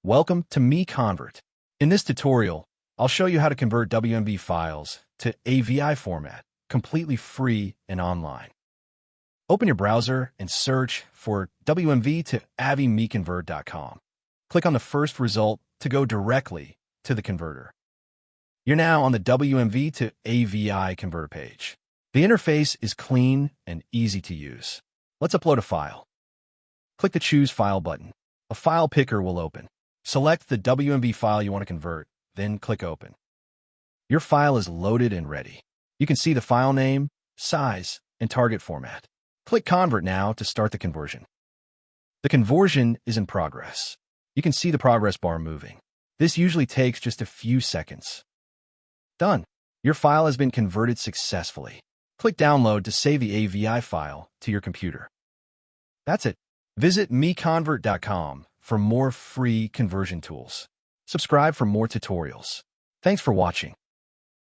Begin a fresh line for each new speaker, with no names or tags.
Welcome to MiConvert. In this tutorial, I'll show you how to convert WMV files to AVI format, completely free and online. Open your browser and search for WMV to AVI MiConvert.com. Click on the first result to go directly to the converter. You're now on the WMV to AVI converter page. The interface is clean and easy to use. Let's upload a file. Click the Choose File button. A file picker will open. Select the WMV file you want to convert, then click Open. Your file is loaded and ready. You can see the file name, size, and target format. Click Convert now to start the conversion. The conversion is in progress. You can see the progress bar moving. This usually takes just a few seconds. Done. Your file has been converted successfully. Click Download to save the AVI file to your computer. That's it. Visit MiConvert.com for more free conversion tools. Subscribe for more tutorials. Thanks for watching.